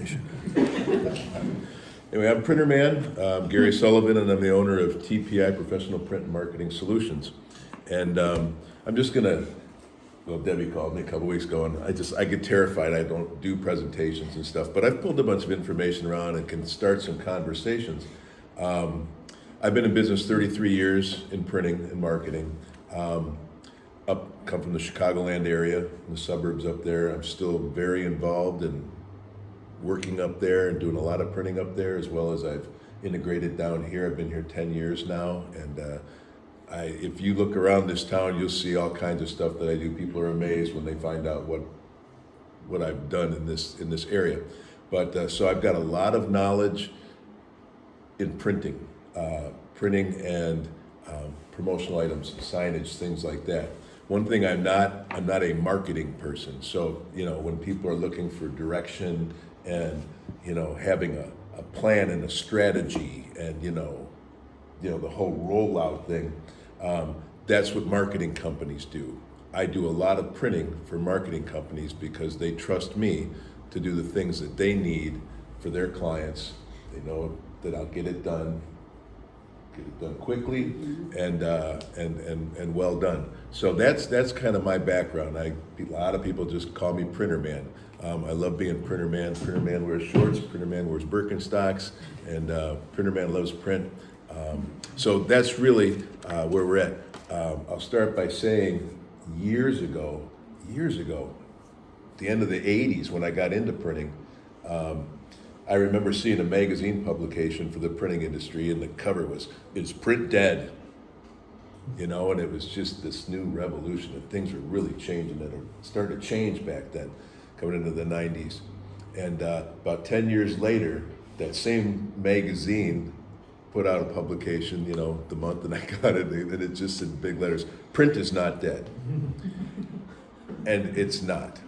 information. Anyway, I'm Printerman. I'm Gary Sullivan, and I'm the owner of TPI Professional Print and Marketing Solutions. And I'm just gonna, well, Debbie called me a couple weeks ago, and I get terrified. I don't do presentations and stuff, but I've pulled a bunch of information around and can start some conversations. I've been in business 33 years in printing and marketing. Come from the Chicagoland area, in the suburbs up there. I'm still very involved in working up there and doing a lot of printing up there, as well as I've integrated down here. I've been here 10 years now, and if you look around this town, you'll see all kinds of stuff that I do. People are amazed when they find out what I've done in this area. But so I've got a lot of knowledge in printing and promotional items, signage, things like that. One thing I'm not a marketing person. So, when people are looking for direction and, having a plan and a strategy and, the whole rollout thing, that's what marketing companies do. I do a lot of printing for marketing companies because they trust me to do the things that they need for their clients. They know that I'll get it done quickly and well done. So that's kind of my background. A lot of people just call me Printerman. I love being Printerman. Printerman wears shorts, Printerman wears Birkenstocks, and Printerman loves print. So that's really where we're at. I'll start by saying years ago, at the end of the 80s when I got into printing, I remember seeing a magazine publication for the printing industry, and the cover was, "Is print dead?" And it was just this new revolution, and things were really changing, and it started to change back then, coming into the 90s. And about 10 years later, that same magazine put out a publication, the month that I got it, and it just said big letters, "Print is not dead." And it's not.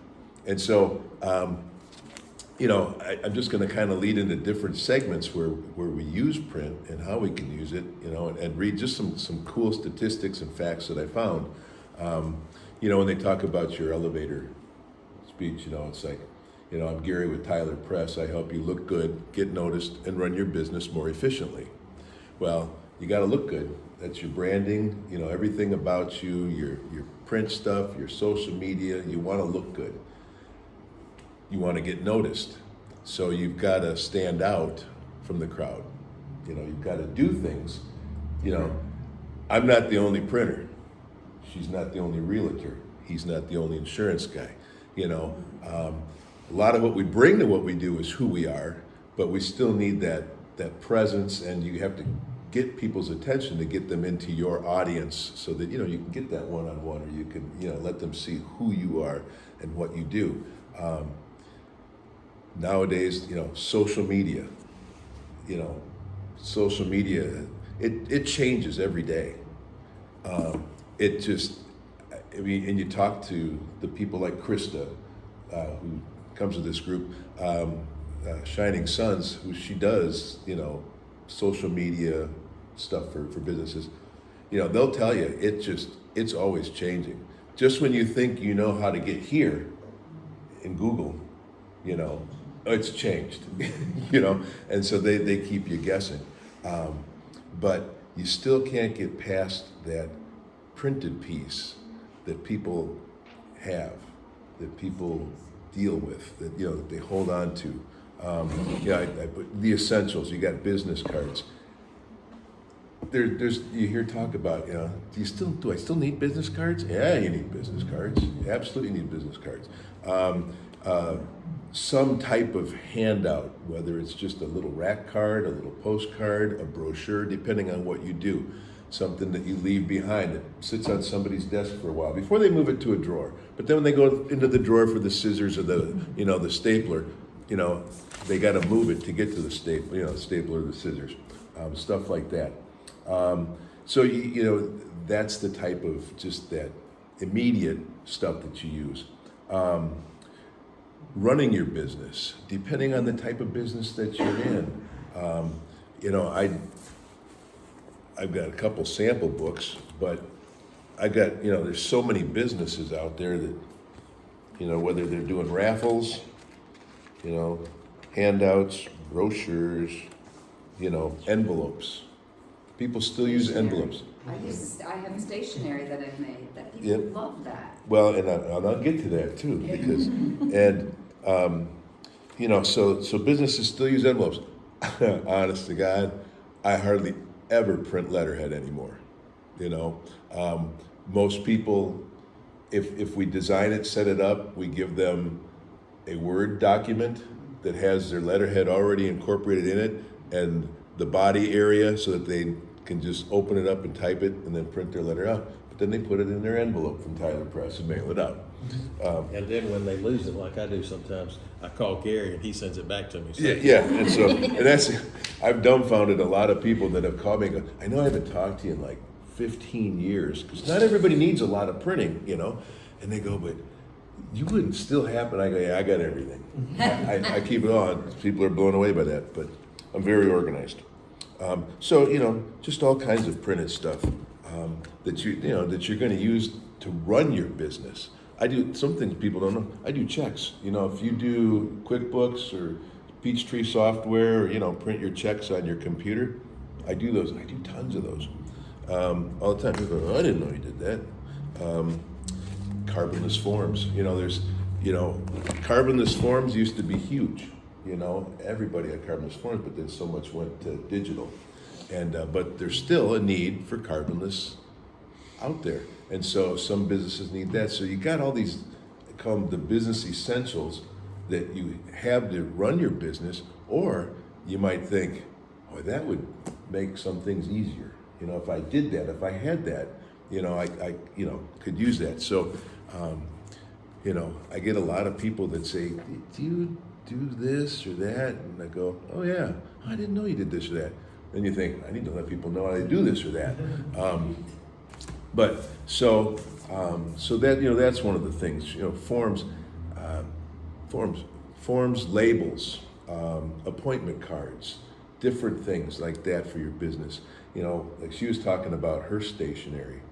And so, I'm just going to kind of lead into different segments where we use print and how we can use it, and read just some cool statistics and facts that I found. When they talk about your elevator speech, it's like, I'm Gary with Tyler Press. I help you look good, get noticed, and run your business more efficiently. Well, you got to look good. That's your branding, everything about you, your print stuff, your social media. You want to look good. You want to get noticed. So you've got to stand out from the crowd. You've got to do things. I'm not the only printer. She's not the only realtor. He's not the only insurance guy. A lot of what we bring to what we do is who we are, but we still need that presence, and you have to get people's attention to get them into your audience so that, you can get that one-on-one, or you can, let them see who you are and what you do. Nowadays, social media, it changes every day. And you talk to the people like Krista, who comes to this group, Shining Suns, who she does, social media stuff for businesses. They'll tell you, it's always changing. Just when you think you know how to get here in Google, it's changed, and so they keep you guessing. But you still can't get past that printed piece that people have, that people deal with, that that they hold on to. I put the essentials. You got business cards. There's you hear talk about, do I still need business cards? Yeah, you need business cards. You absolutely need business cards. Some type of handout, whether it's just a little rack card, a little postcard, a brochure, depending on what you do. Something that you leave behind that sits on somebody's desk for a while before they move it to a drawer. But then when they go into the drawer for the scissors or the stapler, they got to move it to get to the stapler or the scissors, stuff like that. So that's the type of just that immediate stuff that you use. Running your business, depending on the type of business that you're in. I've got a couple sample books, but I got, there's so many businesses out there that, whether they're doing raffles, handouts, brochures, envelopes. People still use envelopes. I have stationery that I've made that people Yep. love that. Well, and I'll get to that too, because, so businesses still use envelopes. Honest to God, I hardly ever print letterhead anymore. Most people, if we design it, set it up, we give them a Word document that has their letterhead already incorporated in it and the body area so that they can just open it up and type it and then print their letter out. But then they put it in their envelope from Tyler Press and mail it out. And then when they lose it, like I do sometimes, I call Gary and he sends it back to me. So. Yeah, and I've dumbfounded a lot of people that have called me and go, I know I haven't talked to you in like 15 years, because not everybody needs a lot of printing, and they go, but you wouldn't still happen. I go, yeah, I got everything. I keep it on. People are blown away by that, but I'm very organized. Just all kinds of printed stuff that you're going to use to run your business. I do some things people don't know. I do checks. If you do QuickBooks or Peachtree software, or print your checks on your computer, I do those. I do tons of those all the time. People go, oh, I didn't know you did that. Carbonless forms. Carbonless forms used to be huge. Everybody had carbonless forms, but then so much went to digital. But there's still a need for carbonless out there. And so some businesses need that. So you got all these, I call them the business essentials that you have to run your business, or you might think, oh, that would make some things easier. If I did that, if I had that, I could use that. So, I get a lot of people that say, do you do this or that? And I go, oh yeah, I didn't know you did this or that. Then you think, I need to let people know how to do this or that. So that, that's one of the things, forms, labels, appointment cards, different things like that for your business. Like she was talking about her stationery.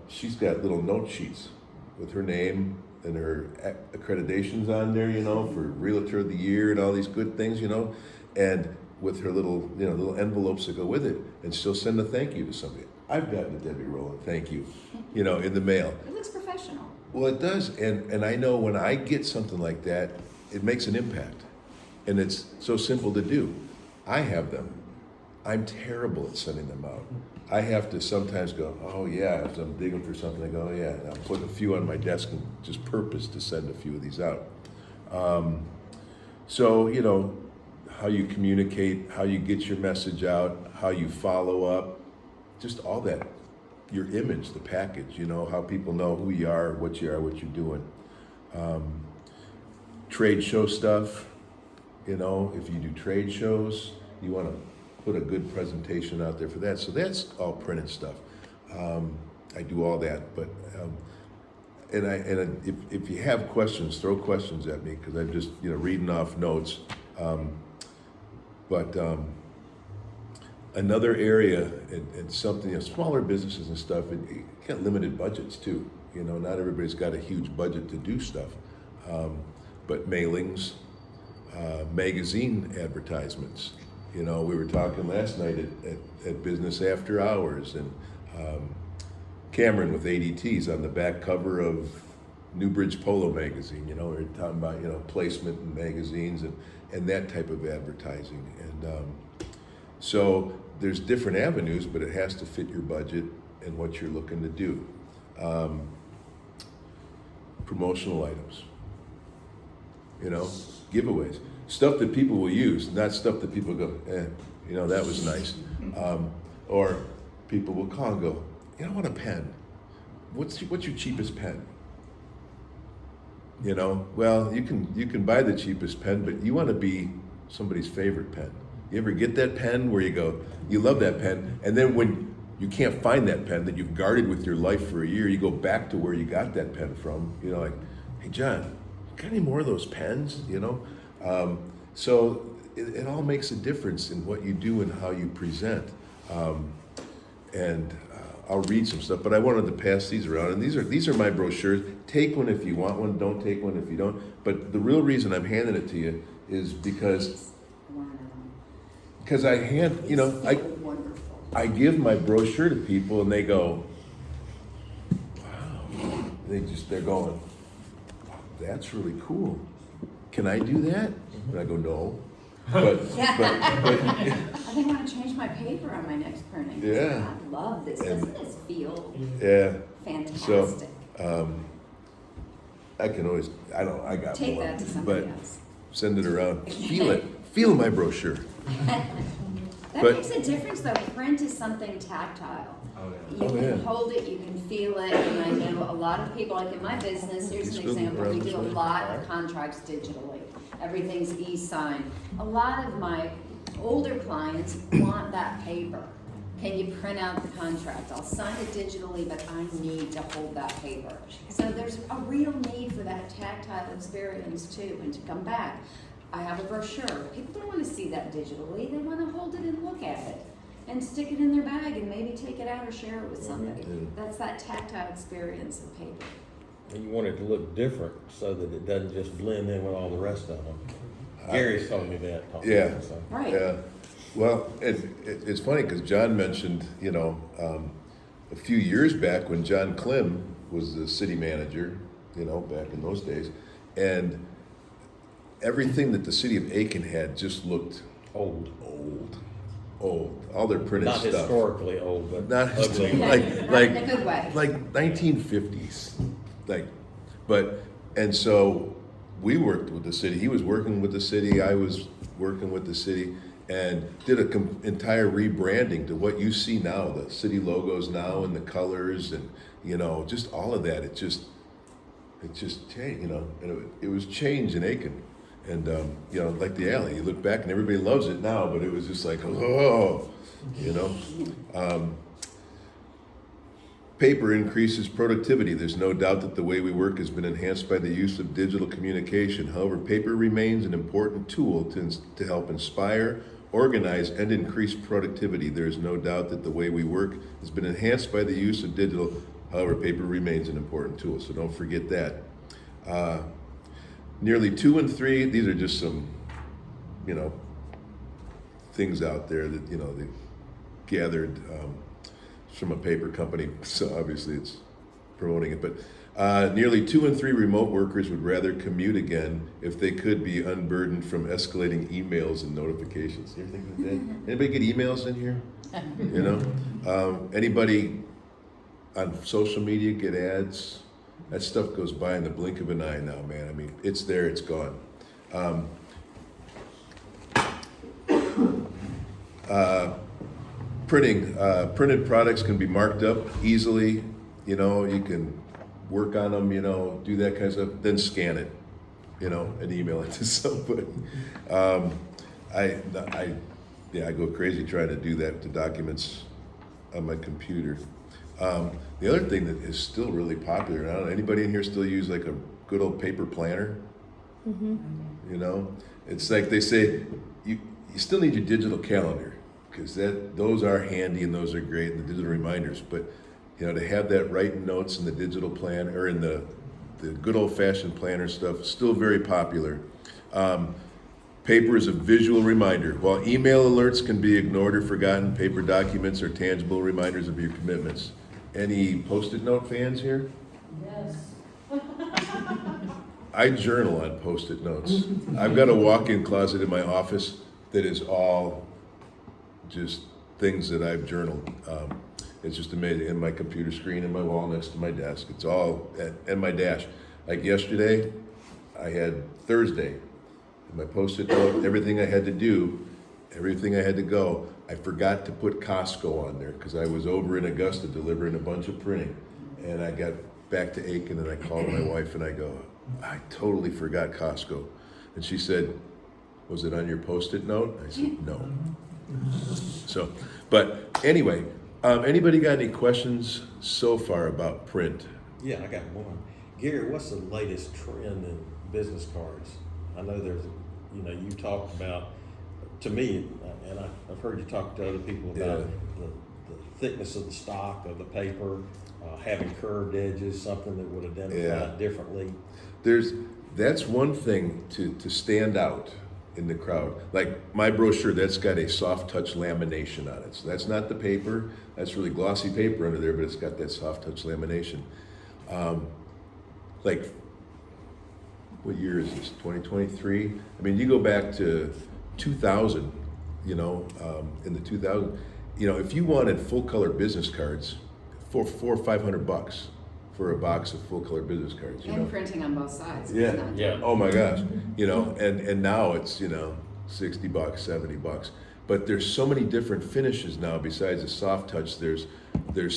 She's got little note sheets with her name and her accreditations on there, for Realtor of the Year and all these good things, and with her little, little envelopes that go with it, and she'll send a thank you to somebody. I've gotten a Debbie Rowland thank you, in the mail. It looks professional. Well, it does, and I know when I get something like that, it makes an impact, and it's so simple to do. I have them. I'm terrible at sending them out. I have to sometimes go, oh yeah, if I'm digging for something, I go, oh yeah, and I'll put a few on my desk and just purpose to send a few of these out. How you communicate, how you get your message out, how you follow up, just all that, your image, the package, how people know who you are, what you're doing. Trade show stuff, if you do trade shows, you want to put a good presentation out there for that. So that's all printed stuff. I do all that, but if you have questions, throw questions at me, because I'm just reading off notes. Another area and something, smaller businesses and stuff, and you got limited budgets too. Not everybody's got a huge budget to do stuff, but mailings, magazine advertisements. We were talking last night at Business After Hours, and Cameron with ADTs on the back cover of Newbridge Polo magazine. We were talking about placement in magazines and that type of advertising. And so there's different avenues, but it has to fit your budget and what you're looking to do. Promotional items, giveaways. Stuff that people will use, not stuff that people go, that was nice. Or people will call and go, I want a pen. What's your cheapest pen? Well, you can buy the cheapest pen, but you want to be somebody's favorite pen. You ever get that pen where you go, you love that pen, and then when you can't find that pen that you've guarded with your life for a year, you go back to where you got that pen from, like, hey John, got any more of those pens, So it all makes a difference in what you do and how you present. I'll read some stuff, but I wanted to pass these around, and these are my brochures. Take one if you want one, don't take one if you don't. But the real reason I'm handing it to you is because It's one of them. I hand, you know, It's so wonderful. I give my brochure to people and they go, wow. They're going, that's really cool. Can I do that? And I go, no. But I think I'm gonna change my paper on my next printing. Yeah. I love this. And- Doesn't this feel yeah. fantastic? I can always, I got Take more, that to somebody but else. send it around. Feel it. Feel my brochure. That But- makes a difference though. Print is something tactile. You Oh, can yeah. hold it, you can feel it, and I know a lot of people, like in my business, here's Just an move it example, we around do this a way. lot of contracts digitally. Everything's e-signed. A lot of my older clients want that paper. Can you print out the contract? I'll sign it digitally, but I need to hold that paper. So there's a real need for that tactile experience too, and to come back. I have a brochure. People don't want to see that digitally. They want to hold it and look at it and stick it in their bag and maybe take it out or share it with somebody. Yeah. That's that tactile experience of paper. And you want it to look different so that it doesn't just blend in with all the rest of them. Gary's told me that. Yeah. So. Right. Yeah. Well, it's funny because John mentioned, you know, a few years back when John Klim was the city manager, you know, back in those days, and everything that the city of Aiken had just looked Old. old. All their printed Not stuff. historically old, but Not ugly. Not in a good way. like 1950s, and so we worked with the city. He was working with the city. I was working with the city, and did an entire rebranding to what you see now. The city logos now and the colors, and you know, just all of that. It just changed, you know, and it was change in Aiken. And, you know, like the alley, you look back and everybody loves it now, but it was just like, oh, you know. Paper increases productivity. There's no doubt that the way we work has been enhanced by the use of digital communication. However, paper remains an important tool to help inspire, organize, and increase productivity. There's no doubt that the way we work has been enhanced by the use of digital. However, paper remains an important tool, so don't forget that. Nearly 2 in 3, these are just some, you know, things out there that, you know, they gathered from a paper company, so obviously it's promoting it, but nearly 2 in 3 remote workers would rather commute again if they could be unburdened from escalating emails and notifications. You ever think of that? Anybody get emails in here? You know? Anybody on social media get ads? That stuff goes by in the blink of an eye now, man. I mean, it's there, it's gone. Printed products can be marked up easily. You know, you can work on them, you know, do that kind of stuff, then scan it, you know, and email it to somebody. I go crazy trying to do that to documents on my computer. The other thing that is still really popular, and I don't know, anybody in here still use like a good old paper planner? Mm-hmm. You know, it's like they say, you still need your digital calendar, because those are handy and those are great, and the digital reminders. But you know, to have that writing notes in the digital plan or in the good old fashioned planner stuff, still very popular. Paper is a visual reminder. While email alerts can be ignored or forgotten, paper documents are tangible reminders of your commitments. Any Post-it note fans here? Yes. I journal on Post-it notes. I've got a walk-in closet in my office that is all just things that I've journaled. It's just amazing. And my computer screen and my wall next to my desk. It's all, and my dash. Like yesterday, I had Thursday. My Post-it note, everything I had to do, everything I had to go. I forgot to put Costco on there because I was over in Augusta delivering a bunch of printing. And I got back to Aiken and I called my wife and I go, I totally forgot Costco. And she said, was it on your Post-it note? I said, no. So, but anyway, anybody got any questions so far about print? Yeah, I got one. Gary, what's the latest trend in business cards? I know there's, you know, you talked about, to me, and I've heard you talk to other people about the thickness of the stock of the paper, having curved edges, something that would identify it differently. That's one thing to stand out. in the crowd. Like my brochure, that's got a soft touch lamination on it. So that's not the paper. That's really glossy paper under there, but it's got that soft touch lamination. Like, what year is this? 2023? I mean, you go back to 2000, you know, in the 2000, you know, if you wanted full color business cards, for $400 or $500 for a box of full color business cards. You And know? printing on both sides. Yeah. It's not- Yeah. Oh my gosh, you know, and now it's, you know, $60, $70. But there's so many different finishes now besides the soft touch. There's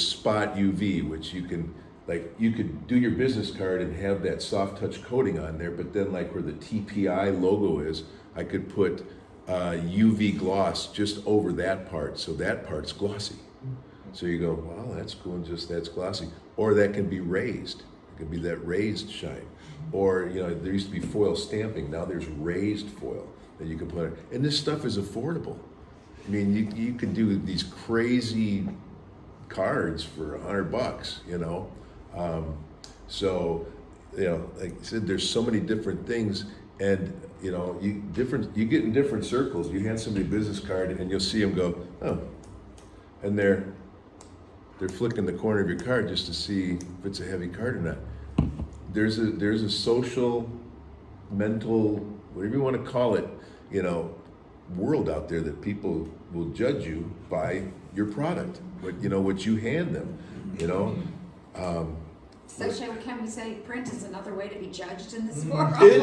spot UV, which you can, like, you could do your business card and have that soft touch coating on there, but then like where the TPI logo is, I could put UV gloss just over that part, so that part's glossy. So you go, wow, that's cool, and just that's glossy. Or that can be raised. It could be that raised shine. Or, you know, there used to be foil stamping. Now there's raised foil that you can put in. And this stuff is affordable. I mean, you can do these crazy cards for $100, you know. So, you know, like I said, there's so many different things, and you know, you get in different circles. You hand somebody a business card, and you'll see them go, oh, and they're flicking the corner of your card just to see if it's a heavy card or not. There's a social, mental, whatever you want to call it, you know, world out there that people will judge you by your product, what you hand them, you know. So can we say print is another way to be judged in this world? It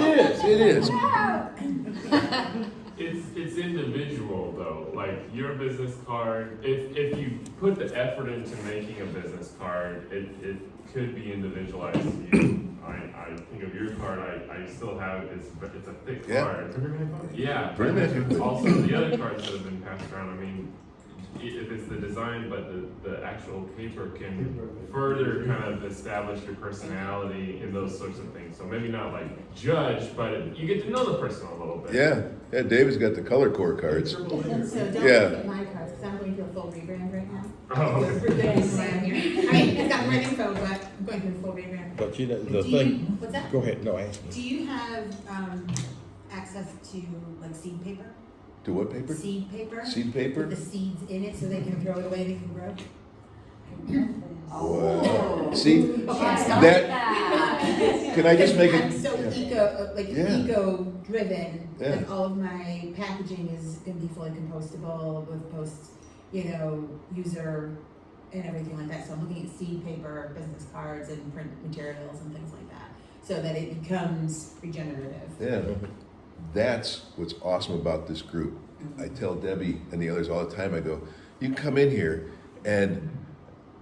is. No. It's individual though. Like your business card, if you put the effort into making a business card, it could be individualized to you. I think of your card, I still have it, it's a thick Yeah. card. Yeah, but Printerman. also the other cards that have been passed around, I mean, if it's the design, but the actual paper can further kind of establish your personality in those sorts of things. So maybe not like judge, but you get to know the person a little bit. Yeah, David's got the color core cards. And so don't Yeah. look at my cards, because I'm going through a full rebrand right now. Oh, We're okay. doing this around here. I mean, it's got the right info, but I'm going through a full rebrand. But you know, the Do you, thing, what's that? go ahead, no, ask me. Do you have, access to like seed paper? To what paper? Seed paper? Seed paper? With the seeds in it so they can throw it away, they can grow? Wow. See, Yes, that- can I just make it? I'm so Yeah. eco-driven, Yeah. like all of my packaging is gonna be fully compostable with user and everything like that. So I'm looking at seed paper, business cards, and print materials and things like that, so that it becomes regenerative. Yeah, that's what's awesome about this group. I tell Debbie and the others all the time, I go, you come in here and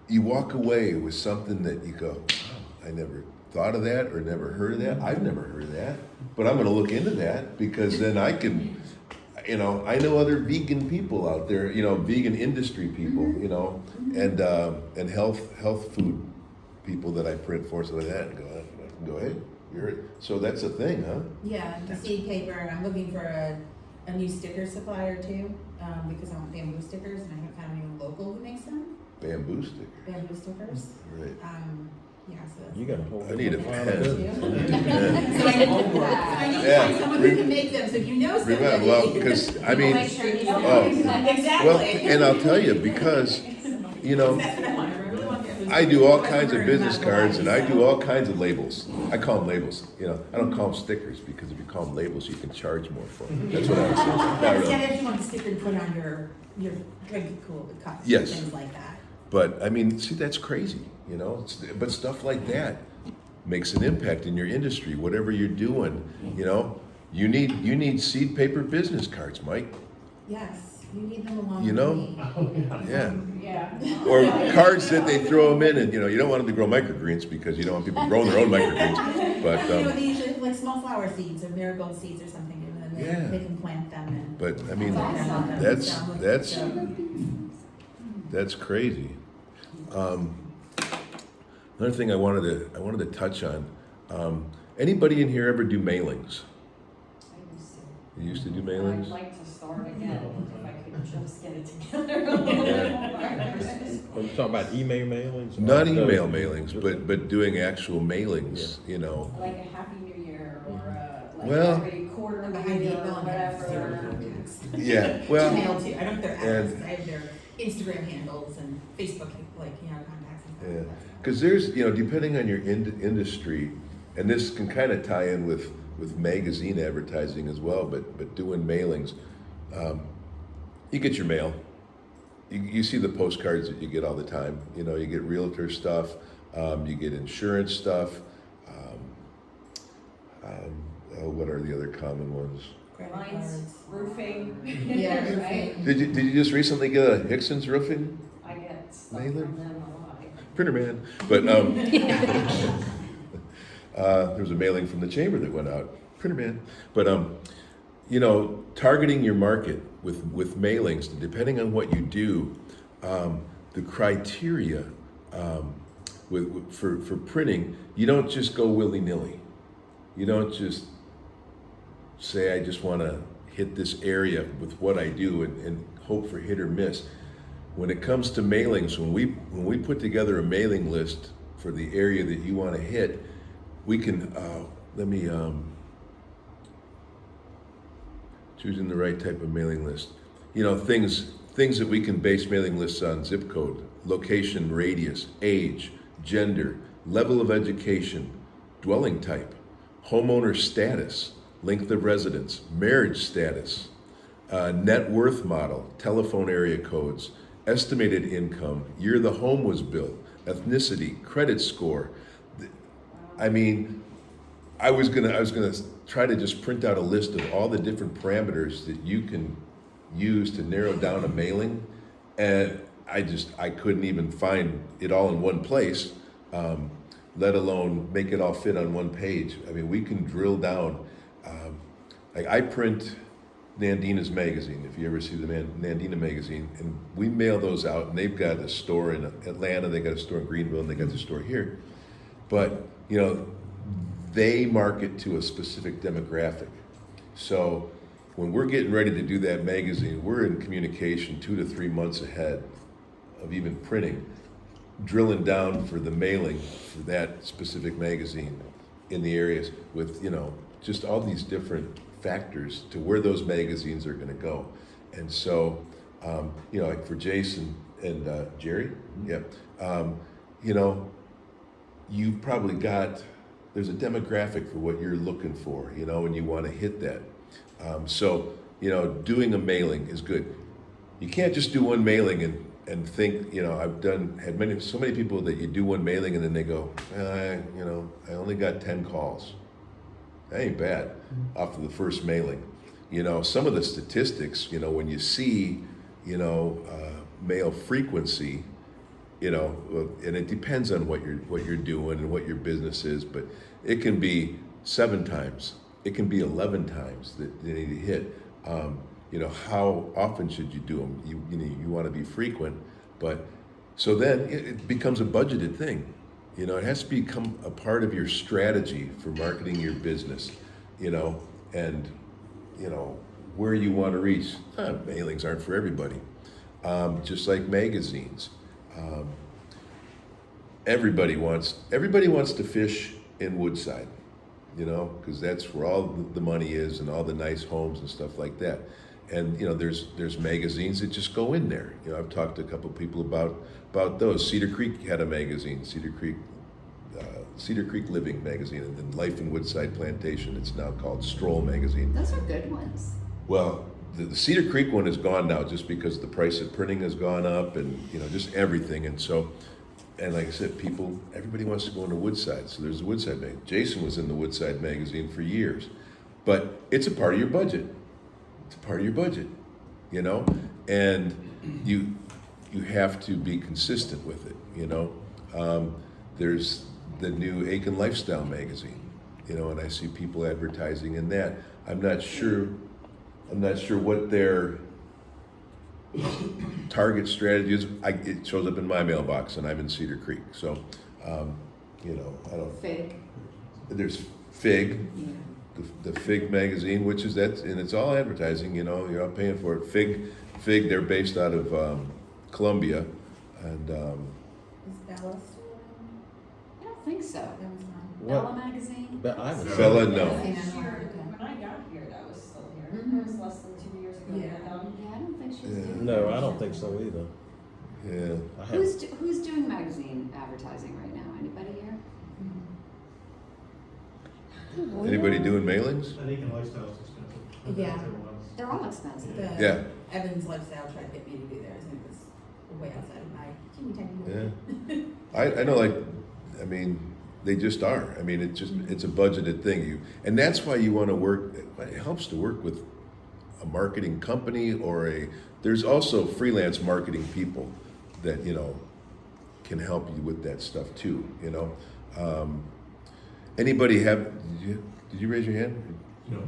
you walk away with something that you go, oh, I never thought of that or never heard of that. I've never heard of that, but I'm going to look into that because then I can, you know, I know other vegan people out there, you know, vegan industry people, you know, and health food people that I print for, so that and go ahead. So that's a thing, huh? Yeah, the seed paper. I'm looking for a new sticker supplier too, because I want bamboo stickers, and I haven't found anyone local who makes them. Bamboo sticker. Bamboo stickers. Right. Yeah, so that's You got a whole. I need a different line of pen. business. So I need to Yeah. find someone who can make them. So if you know somebody. Remember, well, because I mean, Make sure you oh, Exactly. well, and I'll tell you because, you know, That's what I want. I really want that. I do all kinds of business cards and I do all kinds of labels. I call them labels, you know. I don't call them stickers because if you call them labels, you can charge more for them. That's what I was saying. Not really. Instead, if you want the sticker to put on your drink cool cups Yes. and things like that. But I mean, see, that's crazy, you know. But stuff like that makes an impact in your industry, whatever you're doing. You know, you need seed paper business cards, Mike. Yes, you need them along You with know? me. Yeah. Yeah. Or cards that they throw them in, and you know, you don't want them to grow microgreens because you don't want people growing their own microgreens. But You know, they usually like small flower seeds or marigold seeds or something, and then Yeah. they can plant them and. but I mean, Awesome. that's crazy. Another thing I wanted to touch on. Anybody in here ever do mailings? You used to do I'd mailings? like to start again, if I could just get it together a little bit more. Are you talking about email mailings? Not Or email those- mailings, but doing actual mailings. You know. Like a Happy New Year or like Well- every quarter I'm behind the eight or ball and have zero whatever. contacts. Yeah, well, Gmail too, I don't have their and- addresses, I have their Instagram handles and Facebook, like, contacts and stuff yeah, like that. because there's, depending on your industry, and this can kind of tie in with magazine advertising as well, but doing mailings, you get your mail. You see the postcards that you get all the time. You get realtor stuff, you get insurance stuff. What are the other common ones? Credit Lines, cards. roofing. Yeah, Right? roofing. Did you just recently get a Hickson's roofing? I get stuff Mailer? from them a lot. Printerman, but there was a mailing from the chamber that went out. Printerman, but targeting your market with mailings, depending on what you do, the criteria for printing, you don't just go willy nilly. You don't just say, I just want to hit this area with what I do and hope for hit or miss. When it comes to mailings, when we put together a mailing list for the area that you want to hit, we can, choosing the right type of mailing list. Things that we can base mailing lists on: zip code, location, radius, age, gender, level of education, dwelling type, homeowner status, length of residence, marriage status, net worth model, telephone area codes, estimated income, year the home was built, ethnicity, credit score. I mean, I was gonna try to just print out a list of all the different parameters that you can use to narrow down a mailing, and I couldn't even find it all in one place, let alone make it all fit on one page. I mean, we can drill down. Like I print Nandina's magazine, if you ever see the Nandina magazine, and we mail those out, and they've got a store in Atlanta, they got a store in Greenville, and they got the store here. But, they market to a specific demographic. So when we're getting ready to do that magazine, we're in communication 2 to 3 months ahead of even printing, drilling down for the mailing for that specific magazine in the areas with, just all these different factors to where those magazines are gonna go. And so, like for Jason and Jerry, yeah, you've probably there's a demographic for what you're looking for, and you wanna hit that. So, doing a mailing is good. You can't just do one mailing and think, I've had so many people that you do one mailing and then they go, I only got 10 calls. That ain't bad off of the first mailing. Some of the statistics, when you see, mail frequency, and it depends on what you're doing and what your business is, but it can be 7 times, it can be 11 times that you need to hit. How often should you do them? You want to be frequent, but so then it becomes a budgeted thing. It has to become a part of your strategy for marketing your business, and where you want to reach. Mailings aren't for everybody, just like magazines. Everybody wants to fish in Woodside, because that's where all the money is and all the nice homes and stuff like that. And there's magazines that just go in there. I've talked to a couple of people about those. Cedar Creek had a magazine, Cedar Creek Living magazine, and then Life in Woodside Plantation. It's now called Stroll magazine. Those are good ones. Well, the Cedar Creek one is gone now, just because the price of printing has gone up, and just everything. And so, and like I said, everybody wants to go into Woodside, so there's a Woodside magazine. Jason was in the Woodside magazine for years, but it's a part of your budget. It's a part of your budget, and you have to be consistent with it. There's the new Aiken Lifestyle magazine, and I see people advertising in that. I'm not sure what their target strategy is. It shows up in my mailbox, and I'm in Cedar Creek, so I don't. Fig. There's Fig, Yeah. the Fig magazine, which is and it's all advertising. You're all paying for it. Fig, they're based out of Columbia, and Is Bella still I don't think so. around? That was on. What? Bella magazine? But I was Bella, no. When I got here, that was It was less than 2 years ago. Yeah. Yeah, I don't think she's Yeah. doing. No, I magazine don't think so advertising. either. Yeah. I have, Who's doing magazine advertising right now? Anybody here? Anybody doing mailings? I think in lifestyle's expensive. I think Yeah. there was. They're all expensive. The Yeah. Evans Lifestyle tried to get me to do theirs, and it was way outside of my teeny tiny Yeah. budget. I know, like, I mean, they just are. I mean, it's a budgeted thing. And that's why you want to work. It helps to work with a marketing company there's also freelance marketing people that, can help you with that stuff too, Anybody did you raise your hand? No.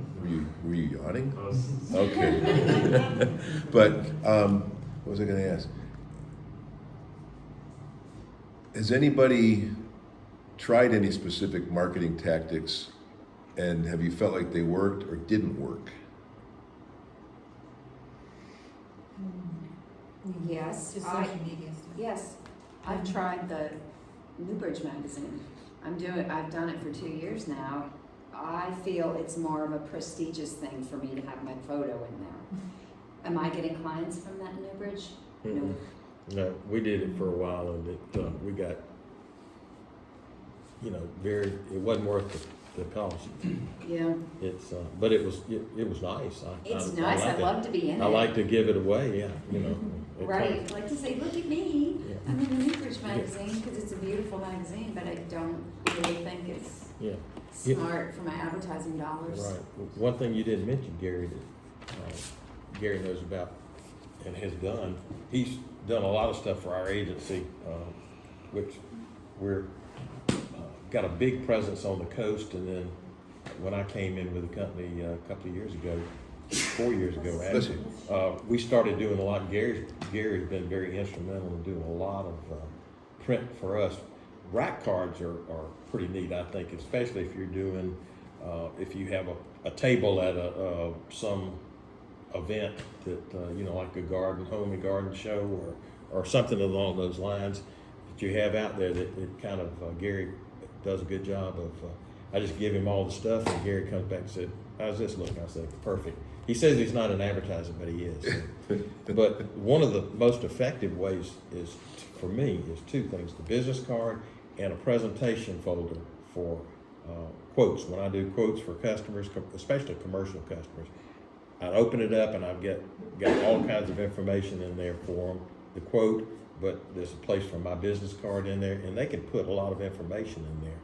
Were you yawning? I was- Okay. But, what was I gonna ask? Has anybody tried any specific marketing tactics, and have you felt like they worked or didn't work? Yes, Just I, social media stuff. yes, I've tried the Newbridge magazine. I've done it for 2 years now. I feel it's more of a prestigious thing for me to have my photo in there. Am I getting clients from that Newbridge? Mm-mm. No, we did it for a while and we got, it wasn't worth the cost. Yeah, But it was nice. it's I nice. like I'd it. love to be in it. I like to give it away, yeah, it Right, comes. like to say, look at me. Yeah. I'm in the Newbridge magazine because it's a beautiful magazine, but I don't really think it's Yeah, smart for my advertising dollars. right. One thing you didn't mention, Gary, that Gary knows about and has done, he's done a lot of stuff for our agency, which we're, got a big presence on the coast, and then when I came in with the company a couple of years ago, 4 years ago Bless actually, you. we started doing a lot. Gary's been very instrumental in doing a lot of print for us. Rack cards are pretty neat, I think, especially if you're doing, if you have a table at some event that, like a home and garden show or something along those lines that you have out there that it kind of, Gary does a good job of, I just give him all the stuff and Gary comes back and said, how's this look? I said, perfect. He says he's not an advertiser, but he is. But one of the most effective ways for me, is two things: the business card and a presentation folder for quotes. When I do quotes for customers, especially commercial customers, I open it up and I've got all kinds of information in there for them. The quote, but there's a place for my business card in there, and they can put a lot of information in there.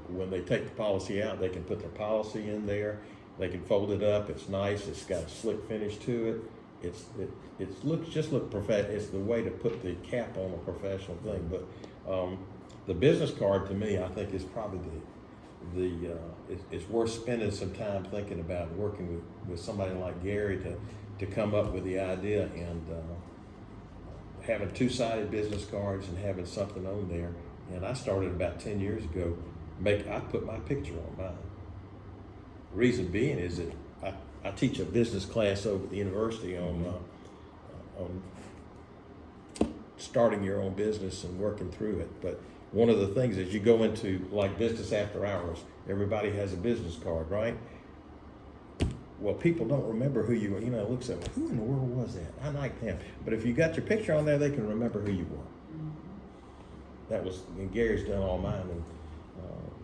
When they take the policy out, they can put their policy in there. They can fold it up. It's nice. It's got a slick finish to it. It's look professional. It's the way to put the cap on a professional thing. But the business card to me, I think, is probably it's worth spending some time thinking about, working with somebody like Gary to come up with the idea, and having two-sided business cards and having something on there. And I started about 10 years ago. I put my picture on mine. Reason being is that I teach a business class over at the university on starting your own business and working through it. But one of the things is you go into like business after hours. Everybody has a business card, right? Well, people don't remember who you are. Looks at, who in the world was that? I like him. But if you got your picture on there, they can remember who you were. That was, and Gary's done all mine, and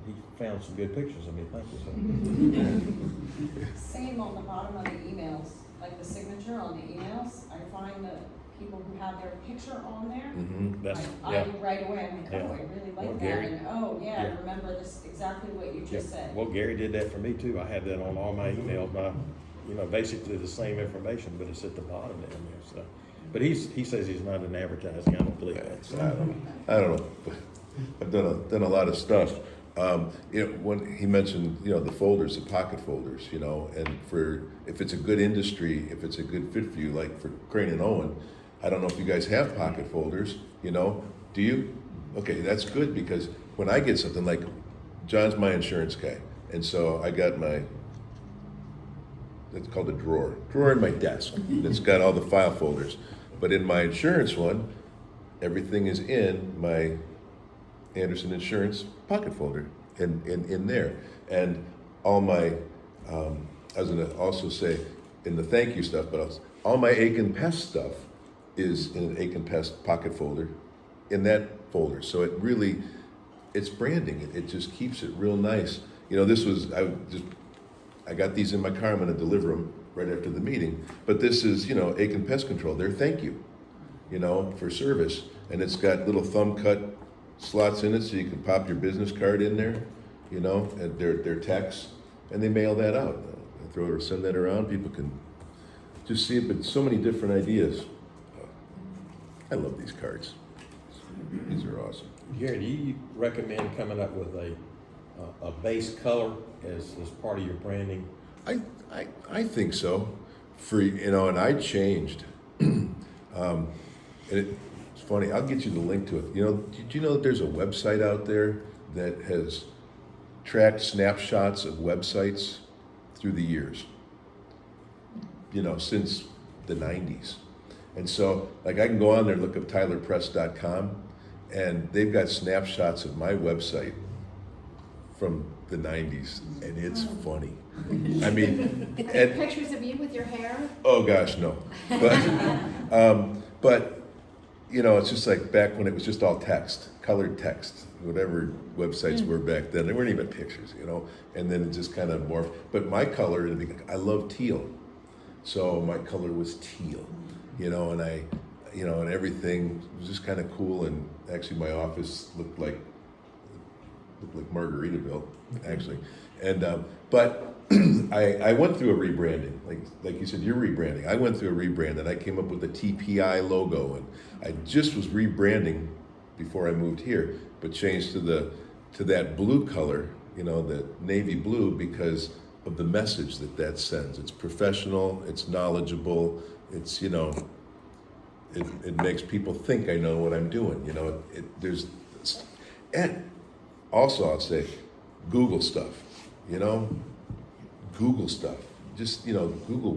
he found some good pictures of me. Thank you, sir. Same on the bottom of the emails, like the signature on the emails. I find that people who have their picture on there, Mm-hmm. That's, I yeah. right away, I'm like, Yeah. oh, I really Well, like that, Gary- and oh, yeah, Yeah. I remember this, exactly what you Yeah. just said. Well, Gary did that for me too. I have that on all my emails, basically the same information, but it's at the bottom down there. So, but he says he's not in advertising. I don't believe that. So. I don't know. I've done a lot of stuff. When he mentioned, the folders, the pocket folders, and if it's a good industry, if it's a good fit for you, like for Crane and Owen, I don't know if you guys have pocket folders, do you? Okay, that's good, because when I get something, like John's my insurance guy, and so I got it's called a drawer in my desk that's got all the file folders. But in my insurance one, everything is in my Anderson Insurance pocket folder in there. And all my, I was gonna also say, in the thank you stuff, but all my Aiken Pest stuff is in an Aiken Pest pocket folder, in that folder. So it really, it's branding. It just keeps it real nice. You know, this was, I got these in my car. I'm going to deliver them right after the meeting. But this is, you know, Aiken Pest Control. Their thank you, you know, for service. And it's got little thumb cut slots in it so you can pop your business card in there, you know, and their text, and they mail that out. Send that around. People can just see it, but so many different ideas. I love these cards. These are awesome. Gary, do you recommend coming up with a base color as part of your branding? I think so. For, you know, and I changed. And it's funny, I'll get you the link to it. You know, did you know that there's a website out there that has tracked snapshots of websites through the years? You know, since the 90s. And so, like, I can go on there and look up tylerpress.com, and they've got snapshots of my website from the 90s, and it's funny. I mean, and, Pictures of you with your hair? oh gosh, no. But you know, it's just like back when it was just all text, colored text, whatever websites were back then. They weren't even pictures, you know. And then it just kind of morphed. But my color, I love teal, so my color was teal, you know. And I, you know, and everything was just kind of cool. And actually, my office looked like Margaritaville, actually. And but I went through a rebranding, like you said, you're rebranding. I went through a rebrand, and I came up with the TPI logo, and I just was rebranding before I moved here, but changed to that blue color, you know, the navy blue, because of the message that sends. It's professional, it's knowledgeable, it's, you know, it makes people think I know what I'm doing, you know. And also I'll say, Google stuff, you know. Google stuff. Just, you know, Google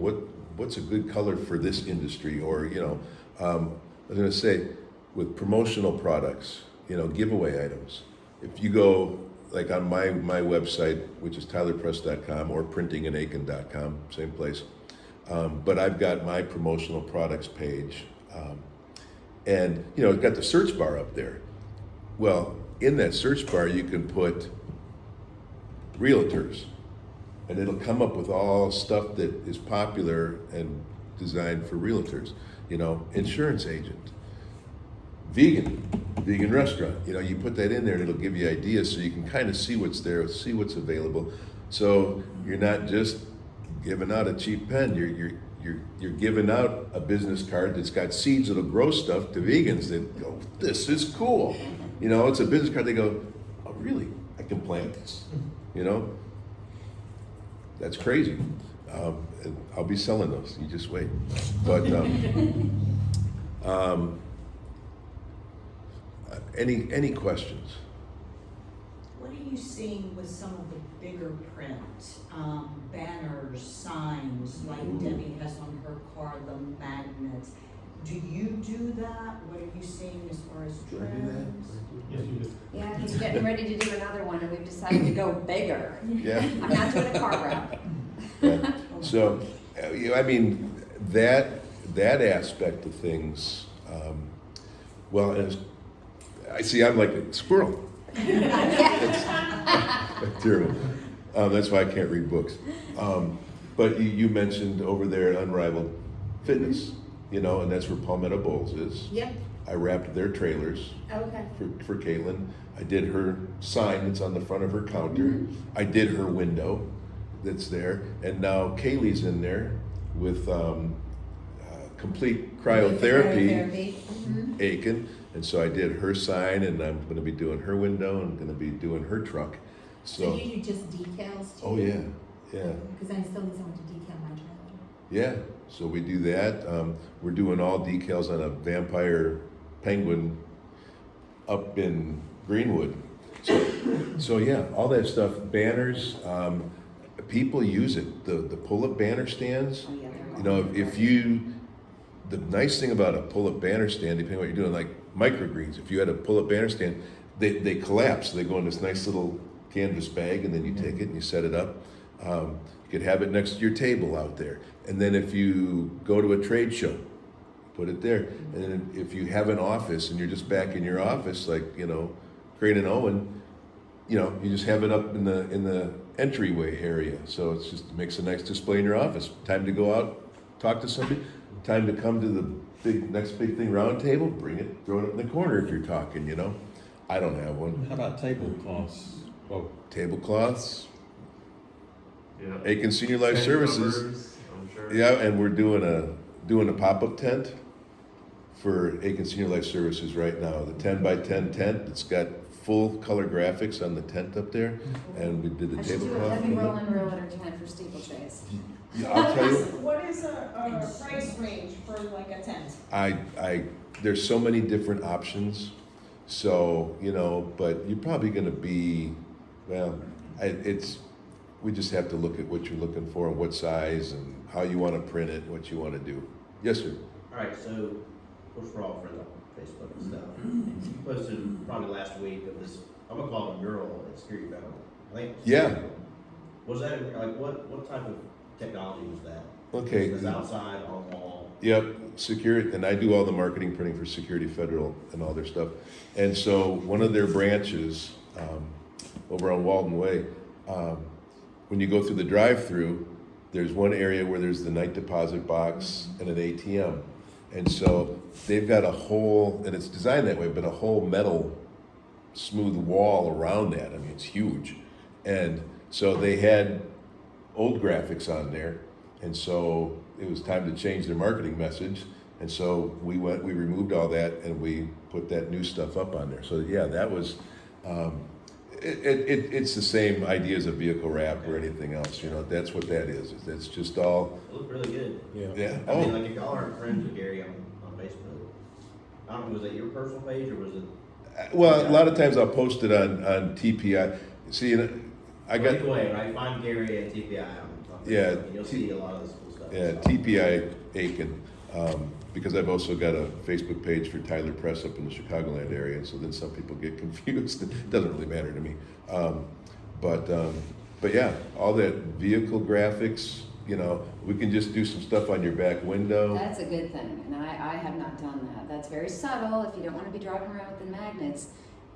what's a good color for this industry, or, you know, I was going to say, with promotional products, you know, giveaway items. If you go, like, on my website, which is tylerpress.com or printingandaiken.com, same place, but I've got my promotional products page, and, you know, it's got the search bar up there. Well, in that search bar, you can put realtors, and it'll come up with all stuff that is popular and designed for realtors. You know, insurance agent, vegan restaurant. You know, you put that in there and it'll give you ideas, so you can kind of see what's there, see what's available. So you're not just giving out a cheap pen. You're giving out a business card that's got seeds that'll grow stuff to vegans that go, this is cool. You know, it's a business card. They go, oh really? I can plant this. You know. That's crazy. And I'll be selling those. You just wait. But any questions? What are you seeing with some of the bigger print, banners, signs, like Debbie has on her car, the magnets? Do you do that? What are you seeing as far as Do I do that? trends? Yes, you do. Yeah, he's getting ready to do another one, and we've decided to go bigger. Yeah. I'm not doing a car wrap. Yeah. So, I mean, that aspect of things, well, as I see, I'm like a squirrel. That's terrible. That's why I can't read books. But you mentioned over there Unrivaled Fitness, you know, and that's where Palmetto Bowls is. Yep. I wrapped their trailers Okay. for Caitlin. I did her sign that's on the front of her counter. I did her window that's there. And now Kaylee's in there with complete cryotherapy, Aiken. And so I did her sign, and I'm going to be doing her window, and I'm going to be doing her truck. So you do just decals too? Oh yeah, yeah. Because I still need someone to decal my trailer. Yeah, so we do that. We're doing all decals on a vampire penguin up in Greenwood. So yeah, all that stuff. Banners, people use it. The pull-up banner stands. Oh, yeah, You know, if you, the nice thing about a pull-up banner stand, depending on what you're doing, like microgreens, if you had a pull-up banner stand, they collapse. They go in this nice little canvas bag, and then you take it and you set it up. You could have it next to your table out there. And then if you go to a trade show, put it there. And then if you have an office and you're just back in your office, like, Crane and Owen, you just have it up in the entryway area. So it's just makes a nice display in your office. Time to go out, talk to somebody. Time to come to the next big thing, round table, bring it, throw it up in the corner if you're talking, I don't have one. How about tablecloths? Oh, Tablecloths, Yeah. Aiken Senior Life Tent Services. covers, I'm sure. Yeah, and we're doing a pop-up tent for Aiken Senior Life Services right now. The 10 by 10 tent. It's got full color graphics on the tent up there, and we did the I should do a tablecloth. heavy rolling realtor tent for steeplechase. Yeah, I'll tell you, What is a price range for like a tent? there's so many different options. So, but you're probably going to be, we just have to look at what you're looking for and what size and how you want to print it, what you want to do. Yes, sir. All right, so of course we're all friends on Facebook and stuff. And you posted probably last week of this, I'm gonna call it a mural at Security Federal. I think. Yeah. Was that like what type of technology was that? Okay. Was it outside on the wall? Yep, security, and I do all the marketing printing for Security Federal and all their stuff. And so one of their branches over on Walden Way, when you go through the drive-through, there's one area where there's the night deposit box and an ATM. And so they've got a whole, and it's designed that way, but a whole metal smooth wall around that. I mean, it's huge. And so they had old graphics on there. And so it was time to change their marketing message. And so we removed all that and we put that new stuff up on there. So yeah, that was, it's the same idea as a vehicle wrap or anything else. That's what that is. It's just all, It looked really good. yeah. I mean, like if y'all aren't friends with Gary on Facebook, I don't know, was it your personal page or was it? Well, a lot of times I'll post it on TPI. See, I got, Either way, right? Find Gary at TPI on Facebook, Yeah, and you'll see a lot of this cool stuff. yeah, TPI Aiken, because I've also got a Facebook page for Tyler Press up in the Chicagoland area, and so then some people get confused. It doesn't really matter to me. But yeah, all that vehicle graphics, we can just do some stuff on your back window. That's a good thing, and I have not done that. That's very subtle. If you don't want to be driving around with the magnets,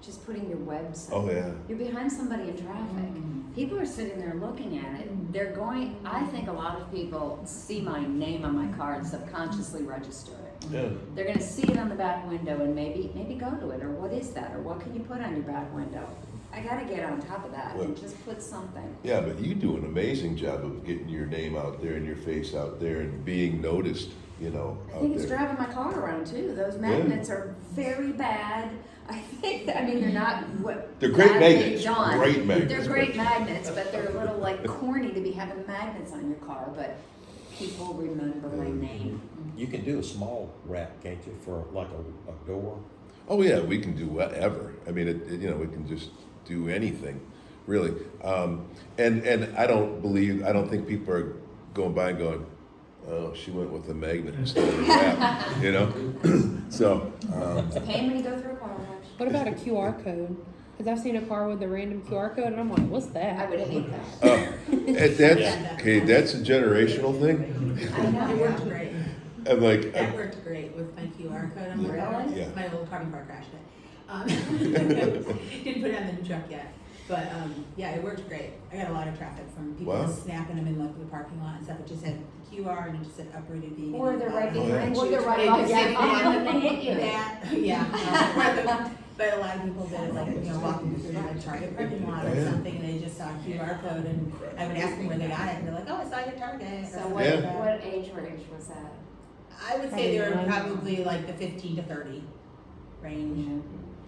just putting your website. Oh, yeah. You're behind somebody in traffic. People are sitting there looking at it. I think a lot of people see my name on my car and subconsciously register it. Yeah. They're gonna see it on the back window and maybe go to it, or what is that, or what can you put on your back window? I gotta get on top of that and Well, just put something. Yeah, but you do an amazing job of getting your name out there and your face out there and being noticed, I out think it's there. driving my car around too. Those magnets are very bad. They're not what. They're great Brad magnets, picked on. great magnets, They're but- great magnets, but they're a little like corny to be having magnets on your car, but people remember my name. you can do a small wrap, can't you, for like a door? Oh yeah, we can do whatever. I mean, we can just do anything, really. And I don't think people are going by and going, oh, she went with a magnet instead of a wrap, So, It's a pain when you go through a car wash. What about a QR code? Because I've seen a car with a random QR code, and I'm like, what's I that? would hate that. that's a generational thing. I know. It worked great. I'm like, That worked great with my QR code. I'm like, Really? Yeah. my old carbon car crashed it. Didn't put it on the new truck yet. But yeah, it worked great. I got a lot of traffic from people Wow. snapping them in like the parking lot and stuff. It just had the QR and it just said uprooted vegan. Or they're right Oh, yeah. behind you. Or they're right They behind just you. sit And then they hit you. That, yeah. But a lot of people did it like, walking through like a Target parking lot Oh, or yeah. something and they just saw a QR code and I would ask them where they got it and they're like, oh, I saw you at Target. So or what, something like Yeah. that. what age range was that? I would say they were probably like the 15 to 30 range.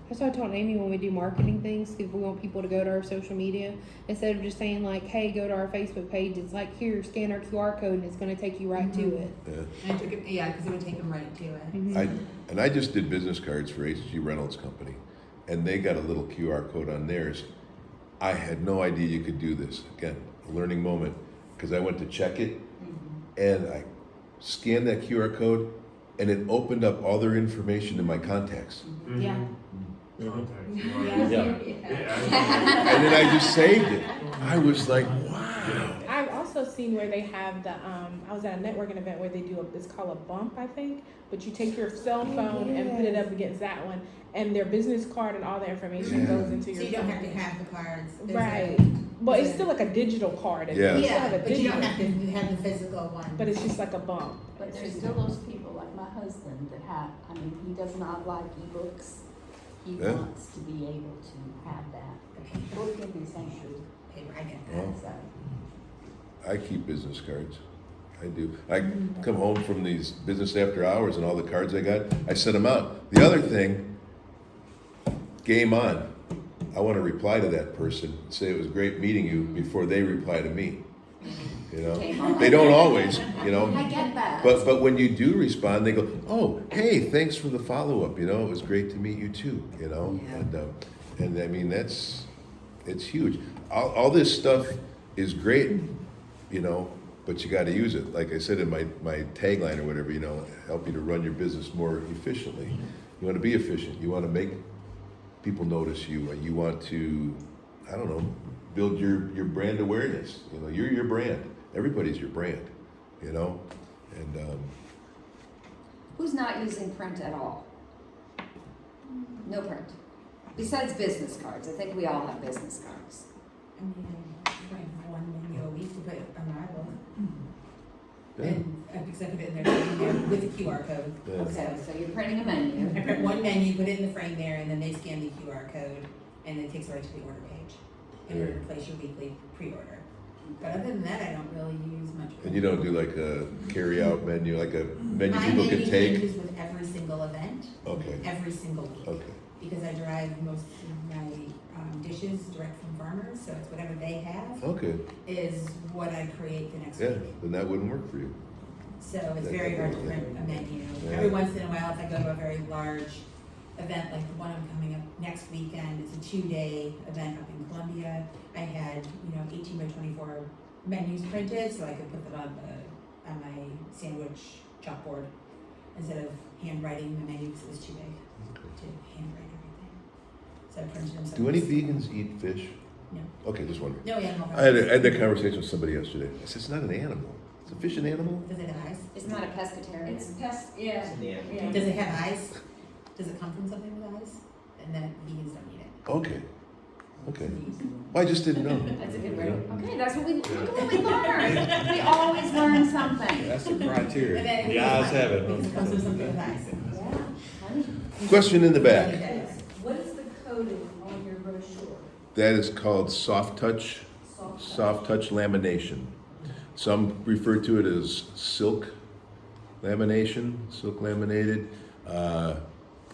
That's what I told Amy when we do marketing things, because we want people to go to our social media. Instead of just saying like, hey, go to our Facebook page, it's like, here, scan our QR code and it's going to take you right to it. yeah. And I took it, yeah, because it would take them right to it. Mhm. I just did business cards for H.G. Reynolds Company, and they got a little QR code on theirs. I had no idea you could do this. Again, a learning moment, because I went to check it, and I scanned that QR code, and it opened up all their information in my contacts. Yeah. Contacts. Yeah. Yeah. Yeah. And then I just saved it. I was like, wow. seen where they have the, I was at a networking event where they do it's called a bump, I think, but you take your cell phone and put it up against that one, and their business card and all the information goes into So your you don't phone. have to have the cards. There's Right. a- But it's still like a digital card. Yeah. You still have Yeah, a but you digital, don't have to have the physical one. but it's just like a bump. But there's still those people like my husband that have, I mean, he does not like ebooks. He Yeah. wants to be able to have that book in his hand. Paper, I get Well, that. So, I keep business cards. I do. I come home from these business after hours and all the cards I got, I send them out. The other thing, game on. I want to reply to that person, say it was great meeting you before they reply to me. You know, Game on. they don't always, you know. I get that. But when you do respond, they go, "Oh, hey, thanks for the follow up. You know, it was great to meet you too. You know, Yeah. and I mean it's huge. All this stuff is great, you know, but you got to use it. Like I said in my tagline or whatever, you know, help you to run your business more efficiently. You want to be efficient. You want to make people notice you. You want to, I don't know, build your brand awareness. You know, you're your brand. Everybody's your brand. You know, and Who's not using print at all? No print. Besides business cards, I think we all have business cards. I mean, I have one menu a week to put on my book. yeah. And because I put it in there with the QR code. Yeah. Okay, so you're printing a menu. I print one menu, put it in the frame there, and then they scan the QR code, and it takes it right to the order page. And Yeah. you place your weekly pre-order. But other than that, I don't really use much. And you don't do like a carry-out menu, like a menu My people menu can take? changes with every single event, Okay, every single week. okay. Because I drive most of my dishes direct from farmers, so it's whatever they have Okay, is what I create the next yeah, week. then that wouldn't work for you. So it's very hard to print a menu. Yeah. Every once in a while, if I go to a very large event, like the one I'm coming up next weekend, it's a 2-day event up in Columbia. I had, 18 by 24 menus printed, so I could put them on my sandwich chalkboard instead of handwriting the menu because it was too big to handwrite everything. So I printed them. Do any vegans eat fish? No. Okay, just wondering. No animal. I had that conversation with somebody yesterday. I said, it's not an animal. Is a fish an animal? Does it have eyes? It's not a pescatarian. It's pest, yeah, It's in the end. yeah. Does it have eyes? Does it come from something with eyes? And then vegans don't eat it. Okay, okay. Well, I just didn't know. That's a good You know? word. Okay, that's what we, look at what we learn. We always learn something. That's the criteria. And then The eyes have it. Because it comes from something with eyes. Yeah, honey. Question in the back. What is the coding on your brochure? That is called soft touch lamination. Some refer to it as silk lamination, silk laminated.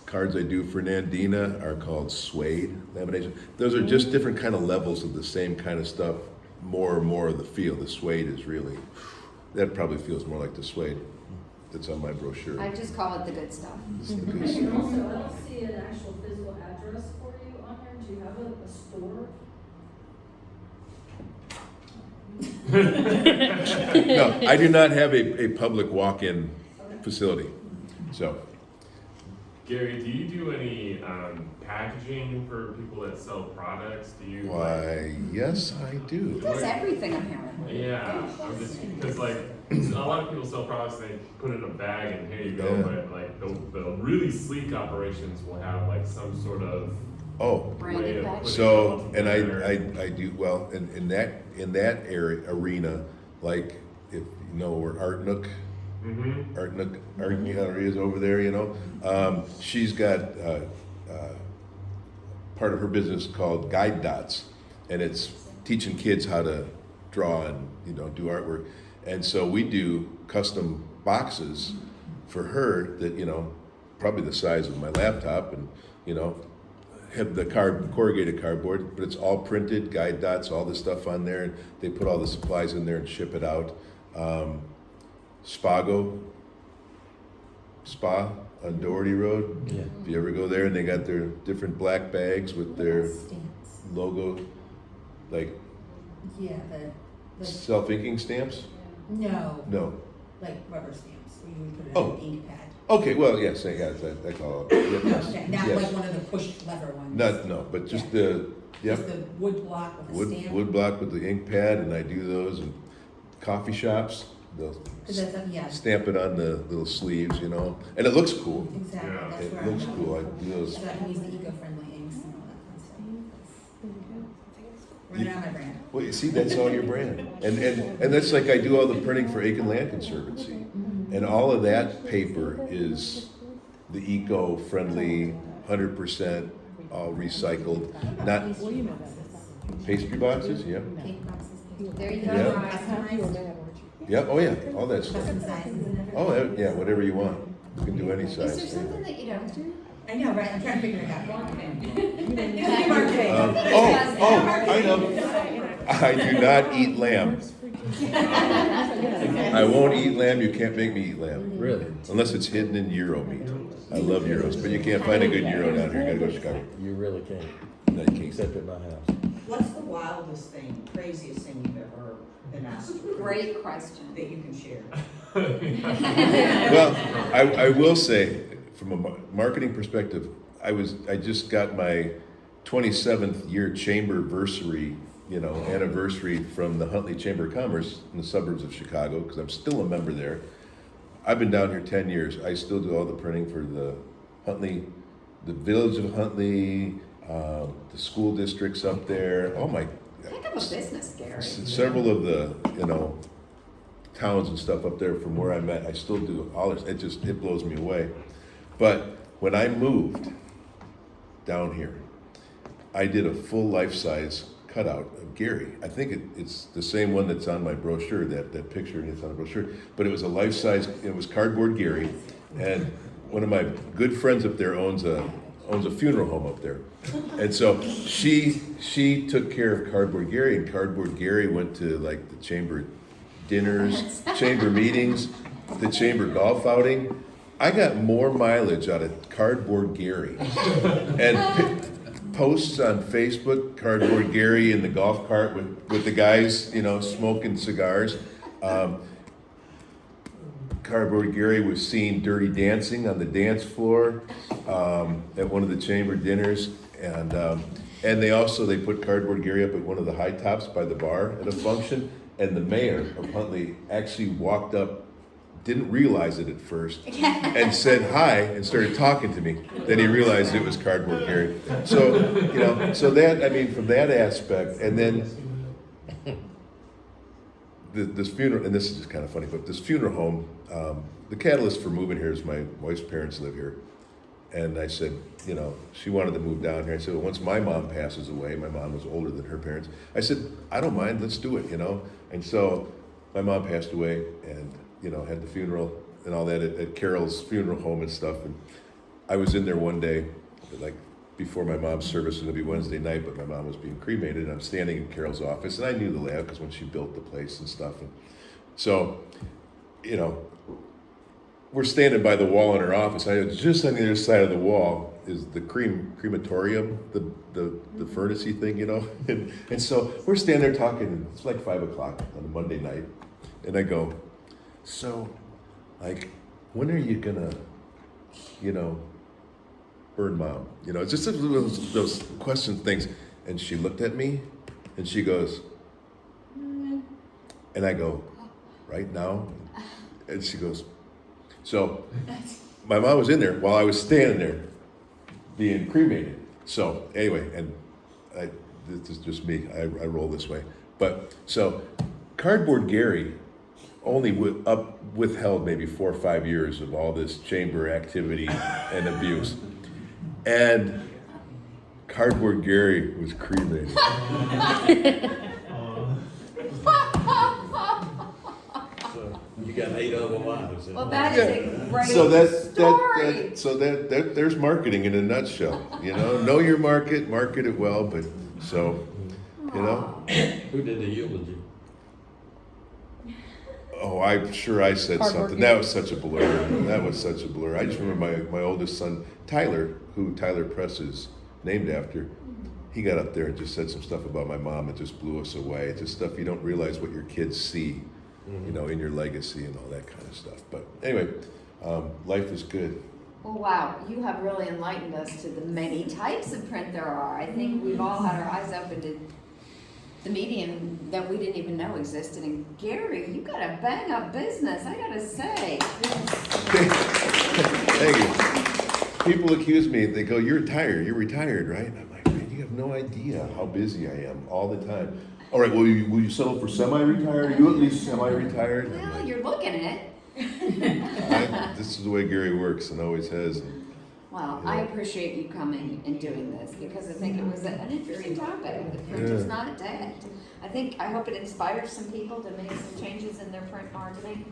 Cards I do for Nandina are called suede lamination. Those are just different kind of levels of the same kind of stuff. More and more of the feel. The suede is really, that probably feels more like the suede that's on my brochure. I just call it the good stuff. It's the good And stuff. also, I don't see an actual physical address for you on here. Do you have a store? No, I do not have a public walk-in facility, so. Gary, do you do any packaging for people that sell products? Do you? Why, yes, I He do. does everything apparently. Yeah, I'm just because like a lot of people sell products, they put it in a bag and here you go. Yeah. But like the really sleek operations will have like some sort of Oh, way Branded of packaging. putting it so, all and together. I do, well, in that arena, like, if you know where Art Nook Gallery is over there, she's got, part of her business called Guide Dots, and it's teaching kids how to draw and, do artwork. And so we do custom boxes for her that, probably the size of my laptop and, have the corrugated cardboard, but it's all printed, Guide Dots, all this stuff on there, and they put all the supplies in there and ship it out. Spa on Doherty Road. Yeah. If you ever go there, and they got their different black bags with their Stamps. logo, like Yeah, the self-inking stamps? no, No. like rubber stamps, where you would put it Oh. on an ink pad. Okay, well, yes, I call it. No, Yes, okay, not yes. like one of the push lever ones. No, but just the, Just yep, the wood block with a wood stamp. block with the ink pad, and I do those, and coffee shops, they'll Cause that's, yeah, stamp it on the little sleeves, you know, and it looks cool. exactly, Yeah. that's where It looks I'm cool. I going. do those. So I can use the eco-friendly inks and all that fun stuff. Running out my brand. Well, you see, that's all your brand. And that's like I do all the printing for Aiken Land Conservancy. And all of that paper is the eco-friendly, 100% all recycled, not Well, you know that. pastry boxes, yeah. Cake boxes. There you Yeah. go. Customized, Yeah, oh yeah, all that stuff. custom sizes and everything. Oh, yeah, whatever you want. You can do any Is there size. something that you don't do? I know, right, I'm trying to figure it out. I know. I do not eat lamb. I won't eat lamb. You can't make me eat lamb. Really? Unless it's hidden in gyro meat. I love gyros, but you can't find a good gyro down here. You gotta go to Chicago. You really can't, No, you can't. except at my house. What's the wildest thing, craziest thing you've ever been asked to do Great question. that you can share? Well, I will say, from a marketing perspective, I just got my 27th year chamberversary, anniversary from the Huntley Chamber of Commerce in the suburbs of Chicago, because I'm still a member there. I've been down here 10 years. I still do all the printing for the Huntley, the village of Huntley, the school districts up there. Oh my, Think of a business, Gary. several of the, towns and stuff up there from where I met. I still do all this. It blows me away. But when I moved down here, I did a full life-size cutout of Gary. I think it's the same one that's on my brochure, that picture that's on the brochure. But it was a life-size, it was cardboard Gary. And one of my good friends up there owns a funeral home up there. And so she took care of Cardboard Gary, and Cardboard Gary went to like the chamber dinners, chamber meetings, the chamber golf outing. I got more mileage out of Cardboard Gary. And posts on Facebook, Cardboard Gary in the golf cart with the guys, smoking cigars. Cardboard Gary was seen dirty dancing on the dance floor at one of the chamber dinners, and they put Cardboard Gary up at one of the high tops by the bar at a function, and the mayor of Huntley actually walked up, didn't realize it at first, and said hi and started talking to me. Then he realized it was Cardboard Gary. So so that, from that aspect, and then this funeral, and this is just kind of funny, but this funeral home, the catalyst for moving here is my wife's parents live here. And I said, she wanted to move down here. I said, well, once my mom passes away, my mom was older than her parents. I said, I don't mind, let's do it, And so my mom passed away, and, had the funeral and all that at Carol's funeral home and stuff. And I was in there one day, like before my mom's service was gonna be Wednesday night, but my mom was being cremated, and I'm standing in Carol's office, and I knew the layout because when she built the place and stuff. And so, we're standing by the wall in her office. Just on the other side of the wall is the crematorium, the furnace-y thing, And so we're standing there talking, and it's like 5 o'clock on a Monday night. And I go, so, like, when are you gonna, burn mom? It's just those question things. And she looked at me, and she goes, and I go, right now? And she goes, so my mom was in there while I was standing there being cremated. So anyway, and this is just me, I roll this way. But so Cardboard Gary only withheld maybe 4 or 5 years of all this chamber activity and abuse. And Cardboard Gary was cremated. So you got 8 other lives. Well, that is a great So story. there's marketing in a nutshell. Know your market it well, but so, Who did the eulogy? Oh, I'm sure I said Cardboard something. Gary. That was such a blur. I just remember my oldest son, Tyler, who Tyler Press is named after. He got up there and just said some stuff about my mom that just blew us away. It's just stuff you don't realize what your kids see, in your legacy and all that kind of stuff. But anyway, life is good. Well, wow, you have really enlightened us to the many types of print there are. I think we've all had our eyes opened to the medium that we didn't even know existed. And Gary, you got a bang up business, I gotta say. Thank you. People accuse me, they go, you're retired, right? And I'm like, man, you have no idea how busy I am all the time. All right, will you settle for semi-retired? Are you at least semi-retired? I'm Well, like, you're looking at it. this is the way Gary works and always has. Well, Yeah. I appreciate you coming and doing this because I think it was an interesting topic. The print is Yeah. not dead. I hope it inspires some people to make some changes in their print marketing.